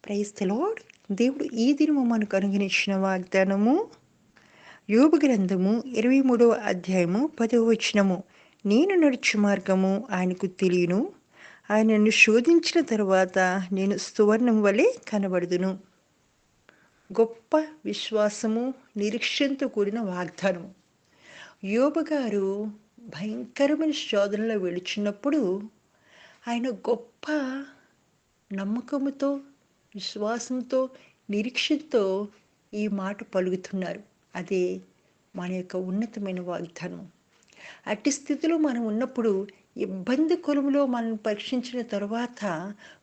Praise the lord. దేవుడు ఈ దినము మనకు అనుగ్రహించిన వాగ్దానము యోబు గ్రంథము 23వ అధ్యాయము 10వ వచనము. నేను నడుచు మార్గము ఆయనకు తెలియను, ఆయన నన్ను శోధించిన తరువాత నేను సువర్ణం వలె కనబడుదును. గొప్ప విశ్వాసము, నిరీక్షణతో కూడిన వాగ్దానము. యోబు గారు భయంకరమైన శోధనలో వెళుచున్నప్పుడు ఆయన గొప్ప నమ్మకముతో, విశ్వాసంతో, నిరీక్షణతో ఈ మాట పలుకుతున్నారు. అదే మన యొక్క ఉన్నతమైన వాగ్దానం. అట్టి స్థితిలో మనం ఉన్నప్పుడు ఇబ్బంది కొలుములో మనం పరీక్షించిన తర్వాత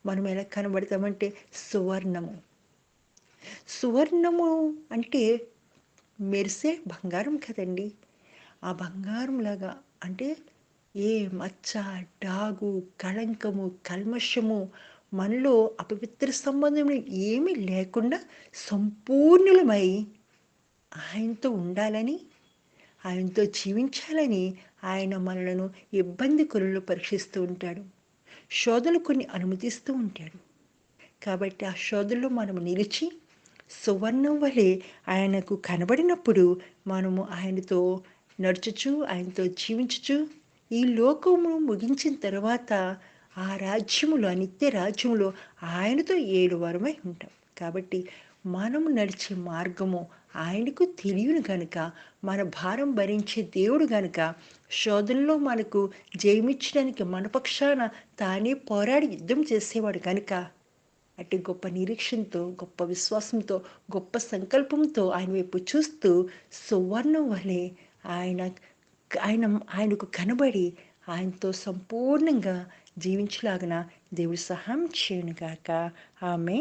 మనం ఎలా కనబడతామంటే సువర్ణము. సువర్ణము అంటే మెరిసే బంగారం కదండి. ఆ బంగారంలాగా అంటే ఏ మచ్చ, డాగు, కళంకము, కల్మషము మనలో అపవిత్ర సంబంధం ఏమీ లేకుండా సంపూర్ణులమై ఆయనతో ఉండాలని, ఆయనతో జీవించాలని ఆయన మనలను ఇబ్బంది కొలలో పరీక్షిస్తూ ఉంటాడు. శోధనలు కొన్ని అనుమతిస్తూ ఉంటాడు. కాబట్టి ఆ శోధనలో మనం నిలిచి సువర్ణం వలె ఆయనకు కనబడినప్పుడు మనము ఆయనతో నడుచుచు, ఆయనతో జీవించుచు ఈ లోకము ముగించిన తర్వాత ఆ రాజ్యములో, నిత్య రాజ్యములో ఆయనతో ఏలువారమై ఉంటాం. కాబట్టి మనము నడిచే మార్గము ఆయనకు తెలియను గనుక, మన భారం భరించే దేవుడు గనుక శోధనలో మనకు జయమిచ్చడానికి మన పక్షాన తానే పోరాడి యుద్ధం చేసేవాడు కనుక అటు గొప్ప నిరీక్షణతో, గొప్ప విశ్వాసంతో, గొప్ప సంకల్పంతో ఆయన వైపు చూస్తూ సువర్ణం వలె ఆయన ఆయన ఆయనకు కనబడి ఆయనతో సంపూర్ణంగా జీవించలాగిన దేవుడు సహాయం చేయనుగాక. ఆమేన్.